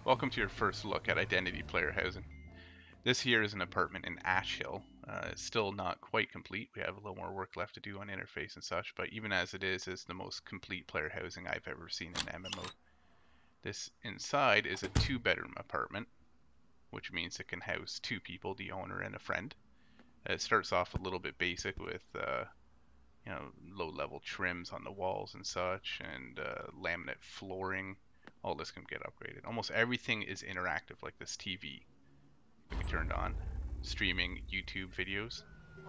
Welcome to your first look at Identity player housing. This here is an apartment in Ash Hill. It's still not quite complete. We have a little more work left to do on interface and such, but even as it is the most complete player housing I've ever seen in MMO. This inside is a 2-bedroom apartment, which means it can house 2 people, the owner and a friend. It starts off a little bit basic with low-level trims on the walls and such, and laminate flooring. All this can get upgraded. Almost everything is interactive, like this TV can be turned on, streaming YouTube videos.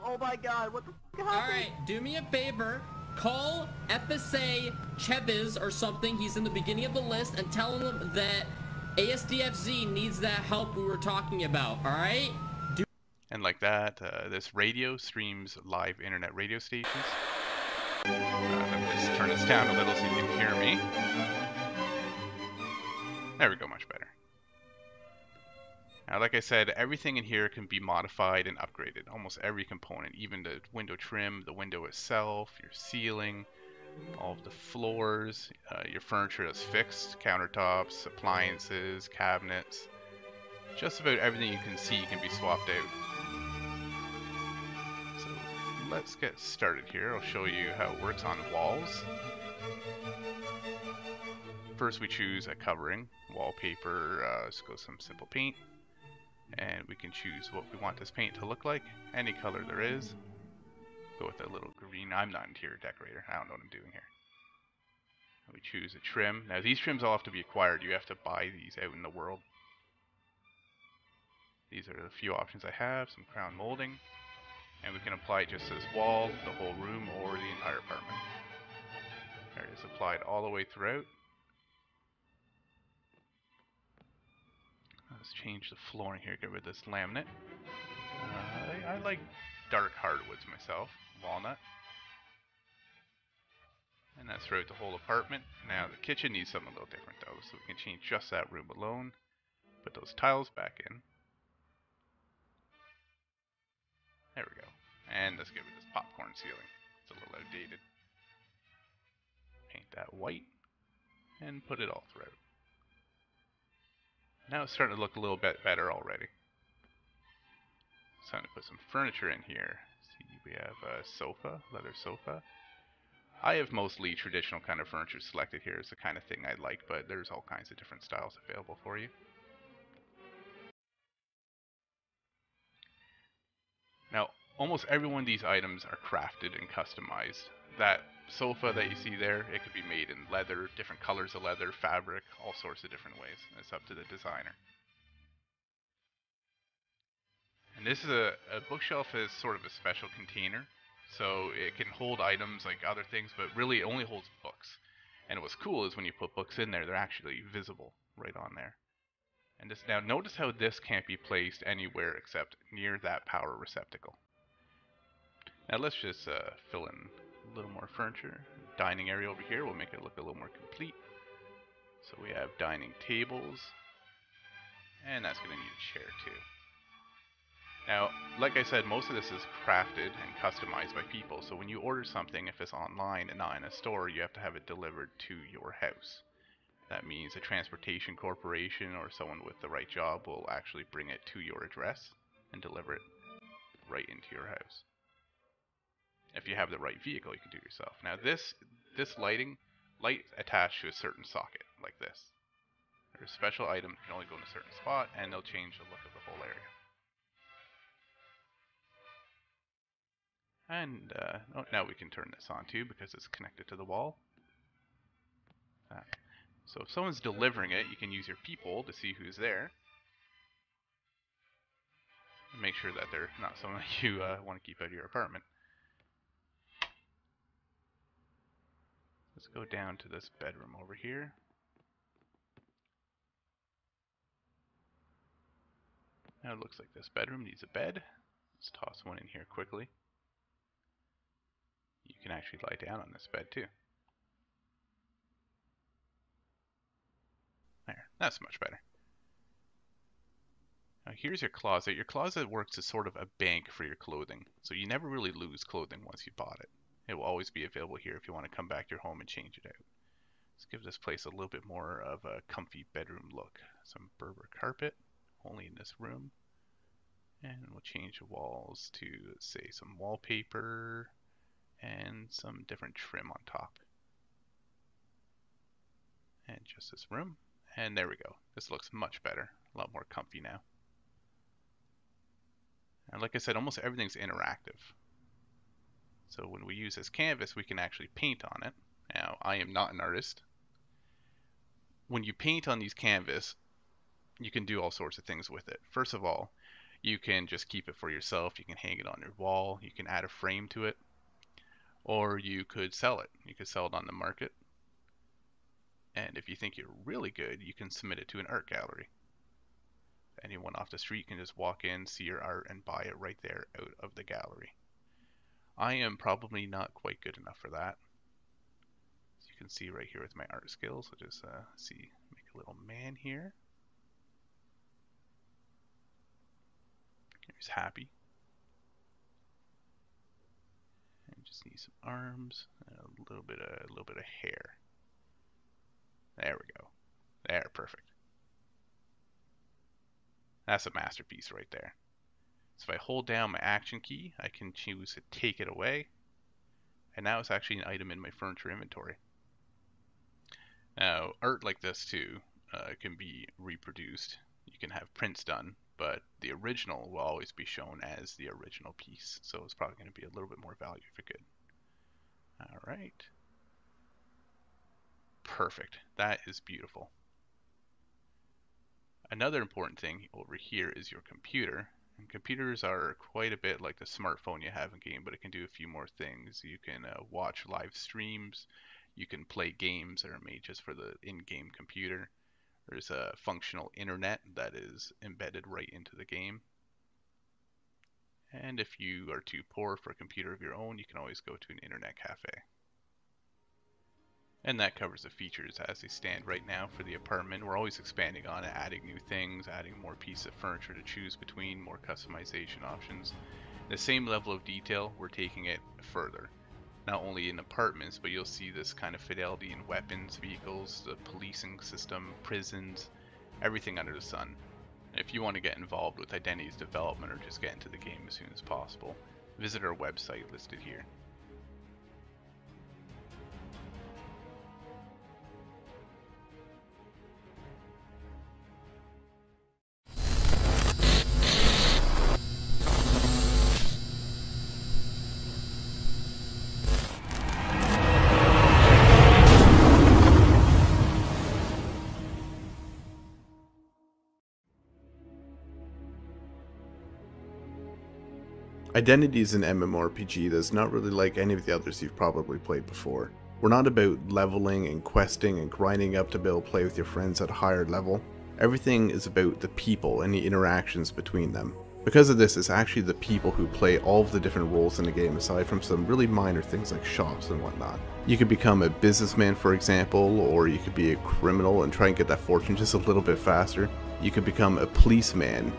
Oh my god, what the fuck happened? Alright, do me a favor. Call FSA Chebiz or something. He's in the beginning of the list, and tell him that ASDFZ needs that help we were talking about, alright? And like that, this radio streams live internet radio stations. Let me just turn this down a little so you can hear me. There we go, much better. Now, like I said, everything in here can be modified and upgraded. Almost every component, even the window trim, the window itself, your ceiling, all of the floors, your furniture is fixed, countertops, appliances, cabinets. Just about everything you can see can be swapped out. So let's get started here. I'll show you how it works on walls. First we choose a covering, wallpaper, let's go some simple paint. And we can choose what we want this paint to look like, any color there is. Go with a little green. I'm not an interior decorator, I don't know what I'm doing here. We choose a trim. Now these trims all have to be acquired, you have to buy these out in the world. These are the few options I have, some crown molding. And we can apply it just to this wall, the whole room, or the entire apartment. There it is, applied all the way throughout. Let's change the flooring here, get rid of this laminate. I like dark hardwoods myself, walnut. And that's throughout the whole apartment. Now the kitchen needs something a little different though, so we can change just that room alone. Put those tiles back in. There we go. And let's get rid of this popcorn ceiling. It's a little outdated. Paint that white and put it all throughout. Now it's starting to look a little bit better already. It's time to put some furniture in here. See, we have a sofa, leather sofa. I have mostly traditional kind of furniture selected here. It's the kind of thing I like, but there's all kinds of different styles available for you. Now, almost every one of these items are crafted and customized. That sofa that you see there, it could be made in leather, different colors of leather, fabric, all sorts of different ways. It's up to the designer. And this is a bookshelf is sort of a special container, so it can hold items like other things, but really it only holds books. And what's cool is when you put books in there, they're actually visible right on there. And this, now notice how this can't be placed anywhere except near that power receptacle. Now let's just fill in a little more furniture. Dining area over here will make it look a little more complete. So we have dining tables, and that's going to need a chair too. Now, like I said, most of this is crafted and customized by people, so when you order something, if it's online and not in a store, you have to have it delivered to your house. That means a transportation corporation or someone with the right job will actually bring it to your address and deliver it right into your house. If you have the right vehicle, you can do it yourself. Now this light attached to a certain socket, like this. There's special items that can only go in a certain spot, and they'll change the look of the whole area. And now we can turn this on too because it's connected to the wall. So if someone's delivering it, you can use your peephole to see who's there. And make sure that they're not someone you want to keep out of your apartment. Let's go down to this bedroom over here. Now it looks like this bedroom needs a bed. Let's toss one in here quickly. You can actually lie down on this bed too. There, that's much better. Now here's your closet. Your closet works as sort of a bank for your clothing, so you never really lose clothing once you bought it. It will always be available here if you want to come back to your home and change it out. Let's give this place a little bit more of a comfy bedroom look. Some Berber carpet, only in this room. And we'll change the walls to, say, some wallpaper and some different trim on top. And just this room. And there we go. This looks much better. A lot more comfy now. And like I said, almost everything's interactive. So when we use this canvas, we can actually paint on it. Now, I am not an artist. When you paint on these canvas, you can do all sorts of things with it. First of all, you can just keep it for yourself. You can hang it on your wall. You can add a frame to it. Or you could sell it. You could sell it on the market. And if you think you're really good, you can submit it to an art gallery. Anyone off the street can just walk in, see your art, and buy it right there out of the gallery. I am probably not quite good enough for that. As you can see right here with my art skills, I'll just make a little man here. He's happy. And just need some arms and a little bit of hair. There we go. There, perfect. That's a masterpiece right there. So if I hold down my action key, I can choose to take it away. And now it's actually an item in my furniture inventory. Now, art like this too can be reproduced. You can have prints done, but the original will always be shown as the original piece. So it's probably going to be a little bit more value for good. All right. Perfect. That is beautiful. Another important thing over here is your computer. And computers are quite a bit like the smartphone you have in game, but it can do a few more things. You can watch live streams. You can play games that are made just for the in-game computer. There's a functional internet that is embedded right into the game. And if you are too poor for a computer of your own, you can always go to an internet cafe. And that covers the features as they stand right now for the apartment. We're always expanding on it, adding new things, adding more pieces of furniture to choose between, more customization options. The same level of detail, we're taking it further. Not only in apartments, but you'll see this kind of fidelity in weapons, vehicles, the policing system, prisons, everything under the sun. And if you want to get involved with Identity's development or just get into the game as soon as possible, visit our website listed here. Identity is an MMORPG that's not really like any of the others you've probably played before. We're not about leveling and questing and grinding up to be able to play with your friends at a higher level. Everything is about the people and the interactions between them. Because of this, it's actually the people who play all of the different roles in the game aside from some really minor things like shops and whatnot. You could become a businessman, for example, or you could be a criminal and try and get that fortune just a little bit faster. You could become a policeman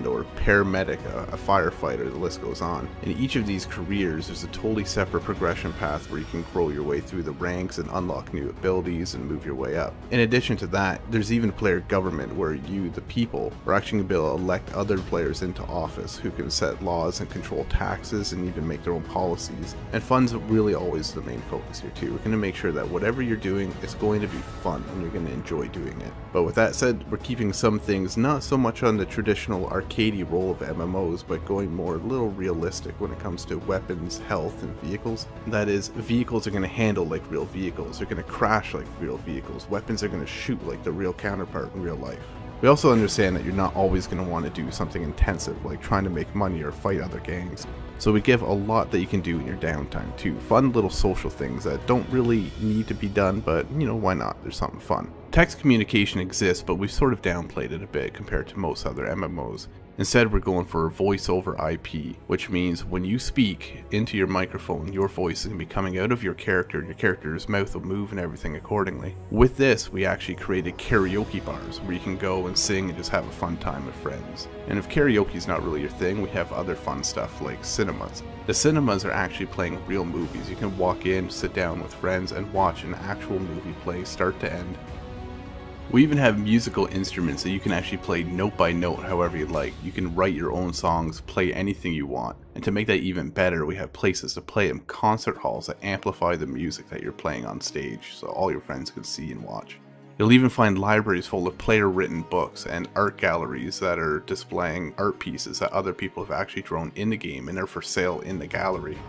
or paramedic, a firefighter, the list goes on. In each of these careers, there's a totally separate progression path where you can grow your way through the ranks and unlock new abilities and move your way up. In addition to that, there's even player government where you, the people, are actually going to be able to elect other players into office who can set laws and control taxes and even make their own policies. And fun's really always the main focus here too. We're going to make sure that whatever you're doing is going to be fun and you're going to enjoy doing it. But with that said, we're keeping some things not so much on the traditional arcadey role of MMOs, but going more a little realistic when it comes to weapons, health, and vehicles. That is, vehicles are going to handle like real vehicles, they're going to crash like real vehicles, weapons are going to shoot like the real counterpart in real life. We also understand that you're not always going to want to do something intensive like trying to make money or fight other gangs. So we give a lot that you can do in your downtime too. Fun little social things that don't really need to be done, but you know, why not? There's something fun. Text communication exists, but we've sort of downplayed it a bit compared to most other MMOs. Instead, we're going for a voice over IP, which means when you speak into your microphone, your voice is going to be coming out of your character's mouth will move and everything accordingly. With this, we actually created karaoke bars where you can go and sing and just have a fun time with friends. And if karaoke is not really your thing, we have other fun stuff like cinemas. The cinemas are actually playing real movies. You can walk in, sit down with friends, and watch an actual movie play start to end. We even have musical instruments that you can actually play note by note however you like. You can write your own songs, play anything you want. And to make that even better, we have places to play them, concert halls that amplify the music that you're playing on stage so all your friends can see and watch. You'll even find libraries full of player-written books and art galleries that are displaying art pieces that other people have actually drawn in the game and are for sale in the gallery.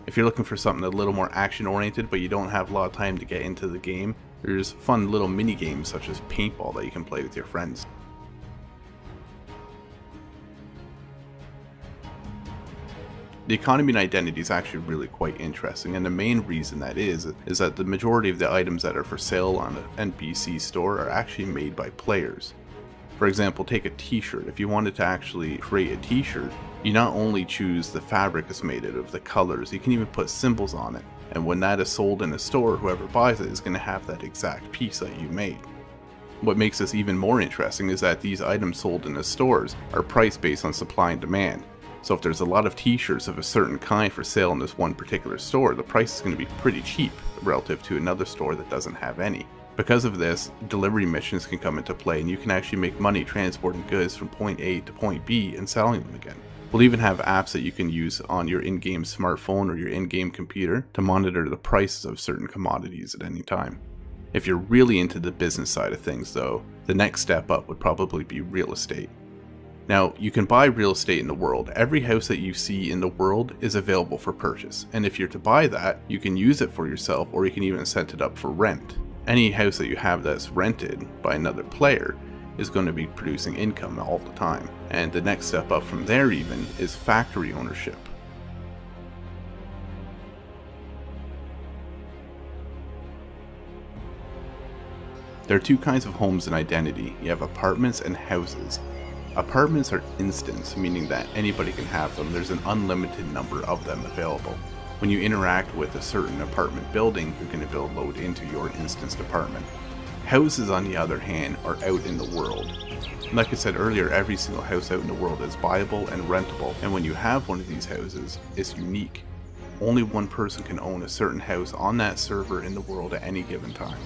If you're looking for something a little more action-oriented but you don't have a lot of time to get into the game, there's fun little mini games such as paintball that you can play with your friends. The economy and identity is actually really quite interesting, and the main reason that is that the majority of the items that are for sale on an NPC store are actually made by players. For example, take a t-shirt. If you wanted to actually create a t-shirt, you not only choose the fabric it's made out of, the colors, you can even put symbols on it. And when that is sold in a store, whoever buys it is going to have that exact piece that you made. What makes this even more interesting is that these items sold in the stores are priced based on supply and demand. So if there's a lot of t-shirts of a certain kind for sale in this one particular store, the price is going to be pretty cheap relative to another store that doesn't have any. Because of this, delivery missions can come into play and you can actually make money transporting goods from point A to point B and selling them again. We'll even have apps that you can use on your in-game smartphone or your in-game computer to monitor the prices of certain commodities at any time. If you're really into the business side of things though, the next step up would probably be real estate. Now, you can buy real estate in the world. Every house that you see in the world is available for purchase, and if you're to buy that, you can use it for yourself or you can even set it up for rent. Any house that you have that's rented by another player is going to be producing income all the time. And the next step up from there even is factory ownership. There are two kinds of homes in Identity. You have apartments and houses. Apartments are instants, meaning that anybody can have them. There's an unlimited number of them available. When you interact with a certain apartment building, you're going to be able to load into your instanced apartment. Houses, on the other hand, are out in the world. Like I said earlier, every single house out in the world is buyable and rentable, and when you have one of these houses, it's unique. Only one person can own a certain house on that server in the world at any given time.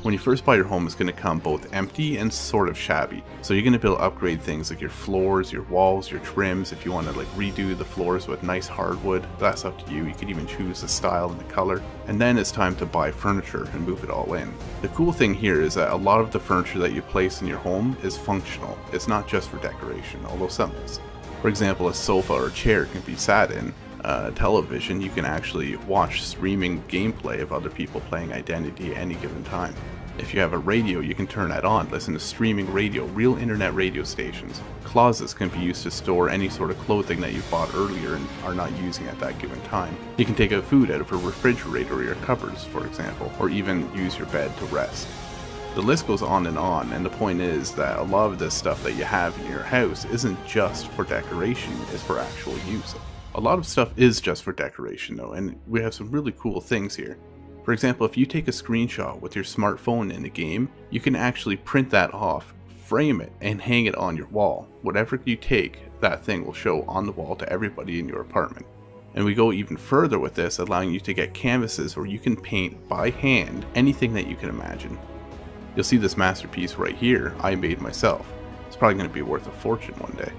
When you first buy your home, it's going to come both empty and sort of shabby. So you're going to be able to upgrade things like your floors, your walls, your trims. If you want to redo the floors with nice hardwood, that's up to you. You can even choose the style and the color. And then it's time to buy furniture and move it all in. The cool thing here is that a lot of the furniture that you place in your home is functional. It's not just for decoration, although some is. For example, a sofa or chair can be sat in. Television, you can actually watch streaming gameplay of other people playing Identity at any given time. If you have a radio, you can turn that on, listen to streaming radio, real internet radio stations. Closets can be used to store any sort of clothing that you bought earlier and are not using at that given time. You can take out food out of a refrigerator or your cupboards, for example, or even use your bed to rest. The list goes on, and the point is that a lot of this stuff that you have in your house isn't just for decoration, it's for actual use. A lot of stuff is just for decoration though, and we have some really cool things here. For example, if you take a screenshot with your smartphone in the game, you can actually print that off, frame it, and hang it on your wall. Whatever you take, that thing will show on the wall to everybody in your apartment. And we go even further with this, allowing you to get canvases where you can paint by hand anything that you can imagine. You'll see this masterpiece right here, I made myself. It's probably going to be worth a fortune one day.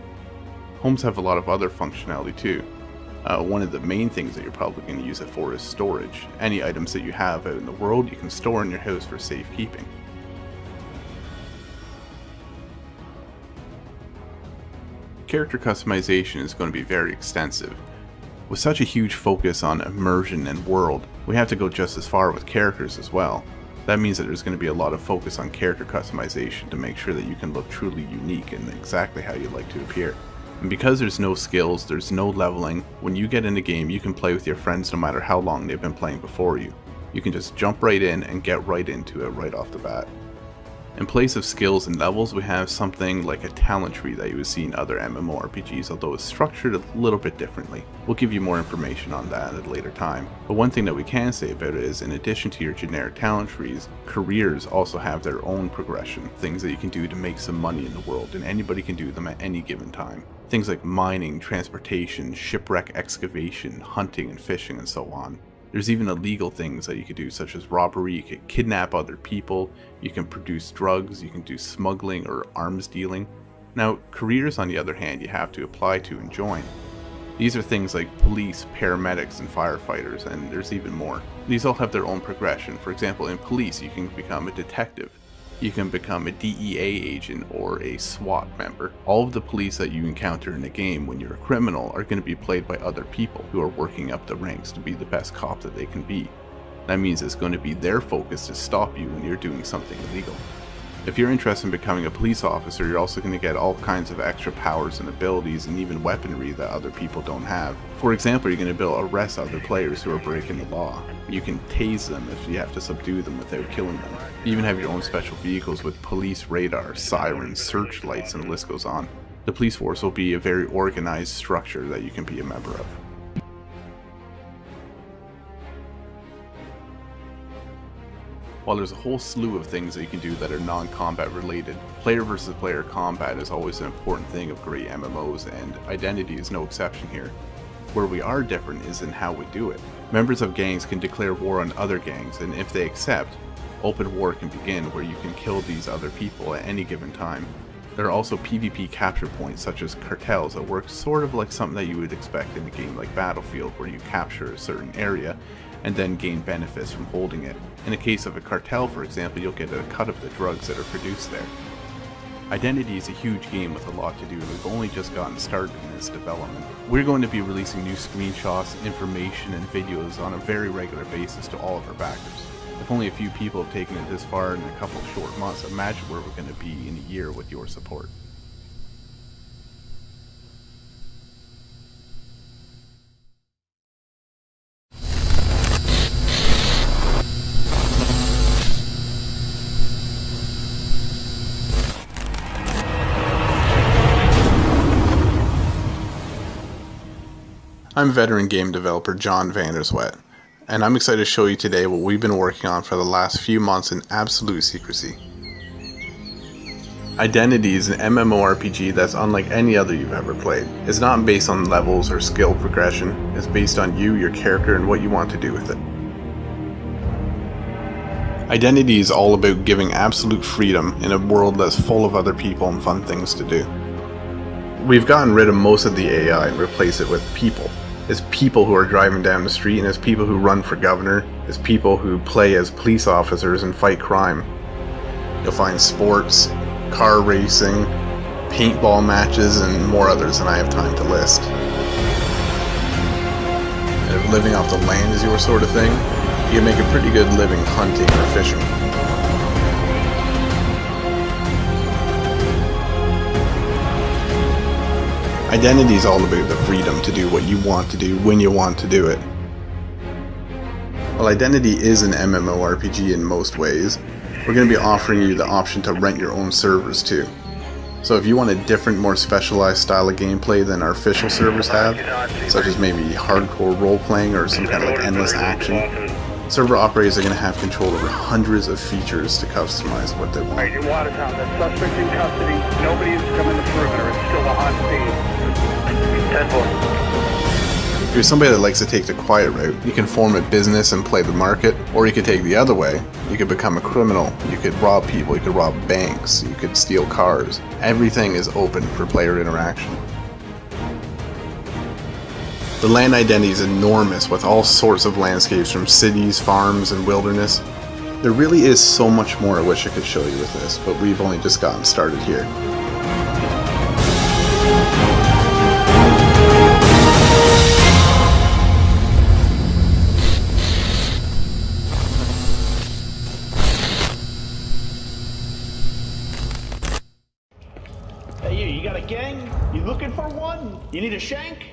Homes have a lot of other functionality too. One of the main things that you're probably going to use it for is storage. Any items that you have out in the world you can store in your house for safekeeping. Character customization is going to be very extensive. With such a huge focus on immersion and world, we have to go just as far with characters as well. That means that there's going to be a lot of focus on character customization to make sure that you can look truly unique and exactly how you'd like to appear. And because there's no skills, there's no leveling, when you get in the game you can play with your friends no matter how long they've been playing before you. You can just jump right in and get right into it right off the bat. In place of skills and levels, we have something like a talent tree that you would see in other MMORPGs, although it's structured a little bit differently. We'll give you more information on that at a later time. But one thing that we can say about it is, in addition to your generic talent trees, careers also have their own progression, things that you can do to make some money in the world, and anybody can do them at any given time. Things like mining, transportation, shipwreck excavation, hunting and fishing, and so on. There's even illegal things that you could do, such as robbery. You could kidnap other people, you can produce drugs, you can do smuggling or arms dealing. Now, careers on the other hand, you have to apply to and join. These are things like police, paramedics, and firefighters, and there's even more. These all have their own progression. For example, in police, you can become a detective. You can become a DEA agent or a SWAT member. All of the police that you encounter in a game when you're a criminal are going to be played by other people who are working up the ranks to be the best cop that they can be. That means it's going to be their focus to stop you when you're doing something illegal. If you're interested in becoming a police officer, you're also going to get all kinds of extra powers and abilities and even weaponry that other people don't have. For example, you're going to be able to arrest other players who are breaking the law. You can tase them if you have to subdue them without killing them. You even have your own special vehicles with police radar, sirens, searchlights, and the list goes on. The police force will be a very organized structure that you can be a member of. While there's a whole slew of things that you can do that are non-combat related, player versus player combat is always an important thing of great MMOs, and Identity is no exception here. Where we are different is in how we do it. Members of gangs can declare war on other gangs, and if they accept, open war can begin where you can kill these other people at any given time. There are also PvP capture points such as cartels that work sort of like something that you would expect in a game like Battlefield, where you capture a certain area and then gain benefits from holding it. In the case of a cartel, for example, you'll get a cut of the drugs that are produced there. Identity is a huge game with a lot to do, and we've only just gotten started in its development. We're going to be releasing new screenshots, information, and videos on a very regular basis to all of our backers. If only a few people have taken it this far in a couple of short months, imagine where we're going to be in a year with your support. I'm veteran game developer John Vanderswet, and I'm excited to show you today what we've been working on for the last few months in absolute secrecy. Identity is an MMORPG that's unlike any other you've ever played. It's not based on levels or skill progression, it's based on you, your character, and what you want to do with it. Identity is all about giving absolute freedom in a world that's full of other people and fun things to do. We've gotten rid of most of the AI and replaced it with people. It's people who are driving down the street, and it's people who run for governor, it's people who play as police officers and fight crime. You'll find sports, car racing, paintball matches, and more others than I have time to list. And if living off the land is your sort of thing, you can make a pretty good living hunting or fishing. Identity is all about the freedom to do what you want to do when you want to do it. While Identity is an MMORPG in most ways, we're going to be offering you the option to rent your own servers too. So if you want a different, more specialized style of gameplay than our official servers have, such as maybe hardcore role-playing or some kind of like endless action, server operators are going to have control over hundreds of features to customize what they want. Alright, in Watertown, the suspect in custody. Nobody's coming the perimeter. It's still a hot scene. 10-4. If you're somebody that likes to take the quiet route, you can form a business and play the market, or you could take the other way. You could become a criminal, you could rob people, you could rob banks, you could steal cars. Everything is open for player interaction. The land identity is enormous, with all sorts of landscapes from cities, farms, and wilderness. There really is so much more I wish I could show you with this, but we've only just gotten started here. Hey you got a gang? You looking for one? You need a shank?